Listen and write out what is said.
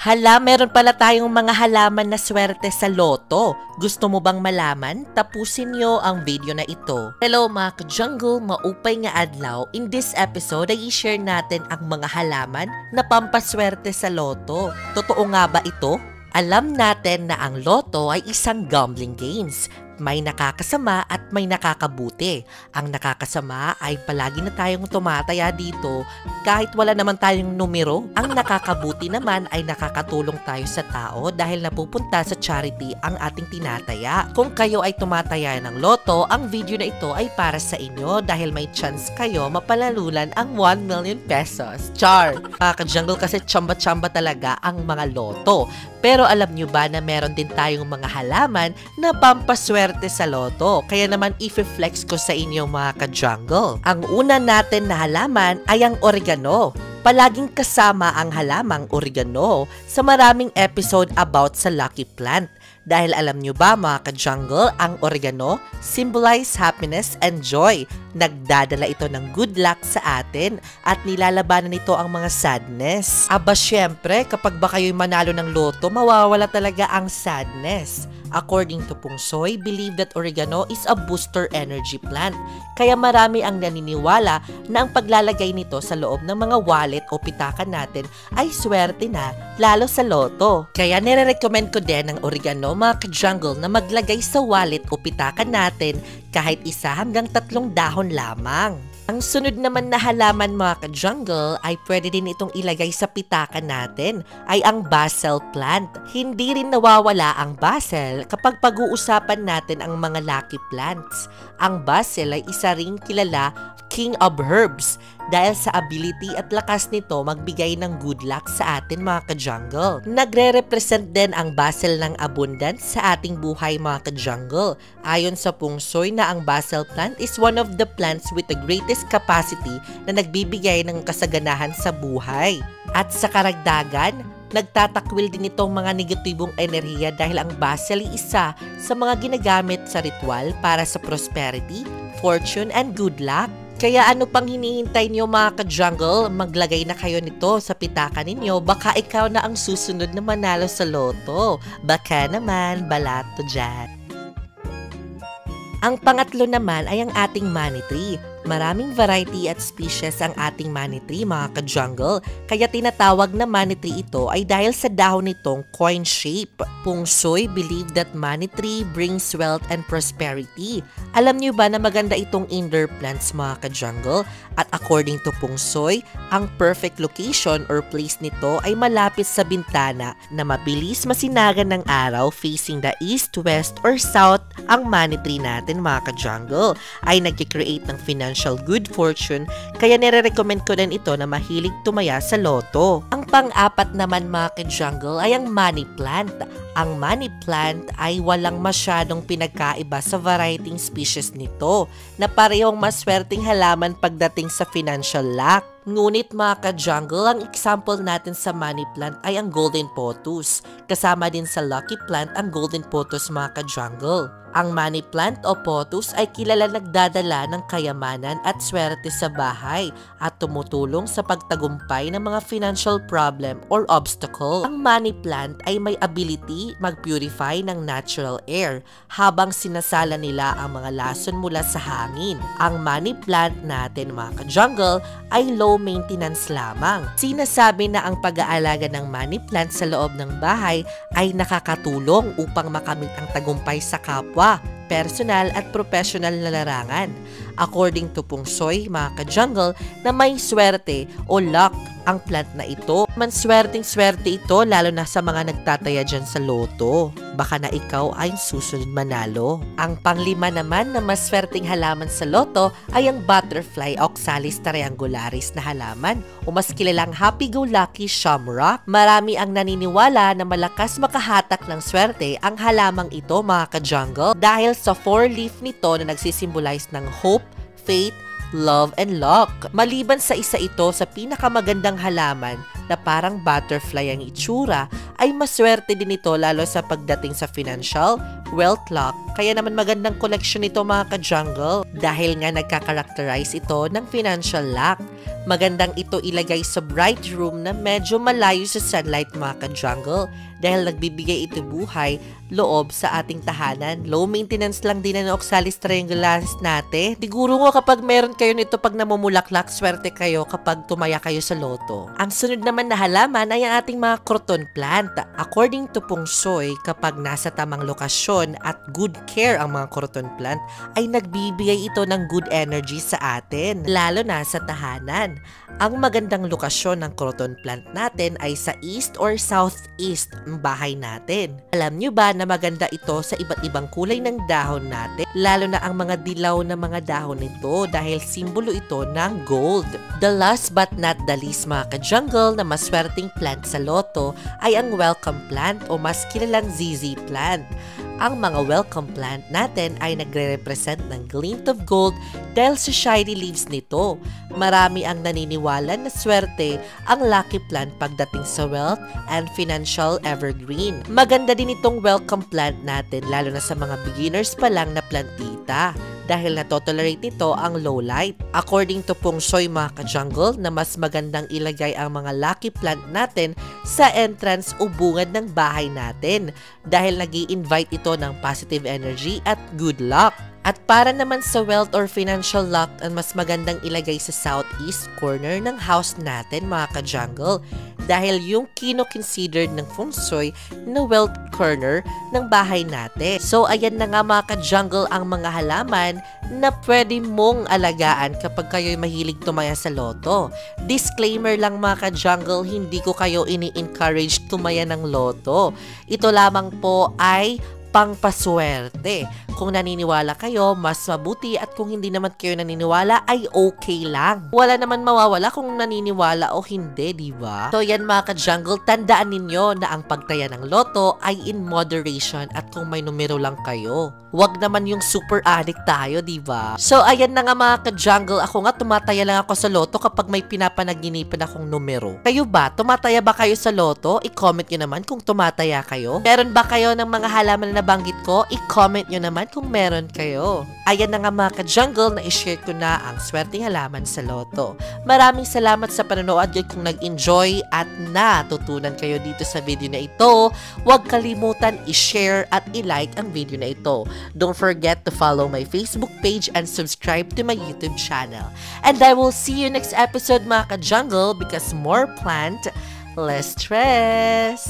Hala, meron pala tayong mga halaman na swerte sa loto. Gusto mo bang malaman? Tapusin nyo ang video na ito. Hello mga ka-jungle, maupay nga adlaw. In this episode ay i-share natin ang mga halaman na pampaswerte sa loto. Totoo nga ba ito? Alam natin na ang loto ay isang gambling games. May nakakasama at may nakakabuti. Ang nakakasama ay palagi na tayong tumataya dito kahit wala naman tayong numero. Ang nakakabuti naman ay nakakatulong tayo sa tao dahil napupunta sa charity ang ating tinataya. Kung kayo ay tumataya ng loto, ang video na ito ay para sa inyo dahil may chance kayo mapalalunan ang 1 million pesos. Char! Mga ka-jungle, kasi tsamba-tsamba talaga ang mga loto. Pero alam nyo ba na meron din tayong mga halaman na pampaswerte sa loto? Kaya naman i-flex ko sa inyo mga ka-jungle. Ang una natin na halaman ay ang oregano. Palaging kasama ang halamang oregano sa maraming episode about sa lucky plant. Dahil alam nyo ba mga ka-jungle, ang oregano symbolize happiness and joy. Nagdadala ito ng good luck sa atin at nilalabanan nito ang mga sadness. Aba syempre, kapag ba kayo'y manalo ng loto, mawawala talaga ang sadness. According to Feng Shui, believe that oregano is a booster energy plant. Kaya marami ang naniniwala na ang paglalagay nito sa loob ng mga wallet o pitakan natin ay swerte na, lalo sa loto. Kaya nire-recommend ko din ang oregano mga ka-jungle na maglagay sa wallet o pitakan natin kahit 1 hanggang 3 dahon lamang. Ang sunod naman na halaman mga ka-jungle ay pwede din itong ilagay sa pitakan natin ay ang basil plant. Hindi rin nawawala ang basil kapag pag-uusapan natin ang mga lucky plants. Ang basil ay isa ring kilala king of herbs dahil sa ability at lakas nito magbigay ng good luck sa atin mga ka-jungle. Nagre-represent din ang basil ng abundance sa ating buhay mga ka-jungle. Ayon sa Feng Shui na ang basil plant is one of the plants with the greatest capacity na nagbibigay ng kasaganahan sa buhay. At sa karagdagan, nagtatakwil din itong mga negatibong enerhiya dahil ang basil ay isa sa mga ginagamit sa ritual para sa prosperity, fortune, and good luck. Kaya ano pang hinihintay niyo mga ka-jungle? Maglagay na kayo nito sa pitaka ninyo. Baka ikaw na ang susunod na manalo sa loto. Baka naman, balato dyan. Ang pangatlo naman ay ang ating money tree. Maraming variety at species ang ating money tree mga ka-jungle. Kaya tinatawag na money tree ito ay dahil sa dahon nitong coin shape. Feng Shui believe that money tree brings wealth and prosperity. Alam niyo ba na maganda itong indoor plants mga ka-jungle? At according to Feng Shui, ang perfect location or place nito ay malapit sa bintana na mabilis masinagan ng araw facing the east, west, or south. Ang money tree natin mga ka-jungle ay nag-create ng financial good fortune, kaya nire-recommend ko din ito na mahilig tumaya sa loto. Ang pang-apat naman mga ka-jungle ay ang money plant. Ang money plant ay walang masyadong pinagkaiba sa variety species nito na parehong maswerteng halaman pagdating sa financial luck. Ngunit mga ka-jungle, ang example natin sa money plant ay ang golden pothos. Kasama din sa lucky plant ang golden pothos mga ka-jungle. Ang money plant o pothos ay kilala nagdadala ng kayamanan at swerte sa bahay at tumutulong sa pagtagumpay ng mga financial problem or obstacle. Ang money plant ay may ability mag-purify ng natural air habang sinasala nila ang mga lason mula sa hangin. Ang money plant natin mga ka-jungle ay low maintenance lamang. Sinasabi na ang pag-aalaga ng money plant sa loob ng bahay ay nakakatulong upang makamit ang tagumpay sa kapwa, personal at professional na larangan. According to Feng Shui, mga ka-jungle, na may swerte o luck ang plant na ito. Manswerteng-swerte ito lalo na sa mga nagtataya dyan sa loto. Baka na ikaw ay susunod manalo. Ang panglima naman na maswerteng halaman sa loto ay ang butterfly Oxalis triangularis na halaman o mas kilalang happy-go-lucky shamrock. Marami ang naniniwala na malakas makahatak ng swerte ang halamang ito mga ka-jungle dahil sa 4-leaf nito na nagsisimbolize ng hope, faith, love, and luck. Maliban sa isa ito sa pinakamagandang halaman na parang butterfly ang itsura, ay maswerte din ito lalo sa pagdating sa financial, wealth, luck, Kaya naman magandang collection ito mga ka-jungle dahil nga nagka-characterize ito ng financial lack. Magandang ito ilagay sa bright room na medyo malayo sa sunlight mga ka-jungle dahil nagbibigay ito buhay loob sa ating tahanan. Low maintenance lang din ang Oxalis triangularis natin. Siguro nga kapag meron kayo nito pag namumulaklak, swerte kayo kapag tumaya kayo sa loto. Ang sunod naman na halaman ay ang ating mga croton plant. According to Feng Shui, kapag nasa tamang lokasyon at good care ang mga croton plant, ay nagbibigay ito ng good energy sa atin, lalo na sa tahanan. Ang magandang lokasyon ng croton plant natin ay sa east or southeast ng bahay natin. Alam nyo ba na maganda ito sa iba't ibang kulay ng dahon natin, lalo na ang mga dilaw na mga dahon nito dahil simbolo ito ng gold. The last but not the least mga ka-jungle na maswerteng plant sa loto ay ang welcome plant o mas kilalang ZZ plant. Ang mga welcome plant natin ay nagre-represent ng glint of gold dahil sa shiny leaves nito. Marami ang naniniwala na swerte ang lucky plant pagdating sa wealth and financial evergreen. Maganda din itong welcome plant natin lalo na sa mga beginners pa lang na plantita dahil natotolerate nito ang low light. According to Feng Shui mga ka-jungle na mas magandang ilagay ang mga lucky plant natin sa entrance o bungad ng bahay natin dahil nag-i-invite ito ng positive energy at good luck. At para naman sa wealth or financial luck, ang mas magandang ilagay sa southeast corner ng house natin mga ka-jungle dahil yung kino-considered ng Feng Shui na wealth corner ng bahay natin. So ayan na nga mga ka-jungle ang mga halaman na pwede mong alagaan kapag kayo'y mahilig tumaya sa loto. Disclaimer lang mga ka-jungle, hindi ko kayo ini-encourage tumaya ng loto. Ito lamang po ay pangpaswerte. Kung naniniwala kayo, mas mabuti at kung hindi naman kayo naniniwala ay okay lang. Wala naman mawawala kung naniniwala o hindi, di ba? So yan mga ka-jungle, tandaan ninyo na ang pagtaya ng loto ay in moderation at kung may numero lang kayo. Wag naman yung super addict tayo, di ba? So ayan na nga mga ka-jungle, ako nga tumataya lang ako sa loto kapag may pinapanaginipan akong numero. Kayo ba? Tumataya ba kayo sa loto? I-comment nyo naman kung tumataya kayo. Meron ba kayo ng mga halaman na nabanggit ko? I-comment nyo naman kung meron kayo. Ayan na nga mga ka-jungle, na i-share ko na ang swerteng halaman sa loto. Maraming salamat sa panonood. Kung nag-enjoy at natutunan kayo dito sa video na ito, huwag kalimutan i-share at i-like ang video na ito. Don't forget to follow my Facebook page and subscribe to my YouTube channel. And I will see you next episode mga ka-jungle because more plant, less stress.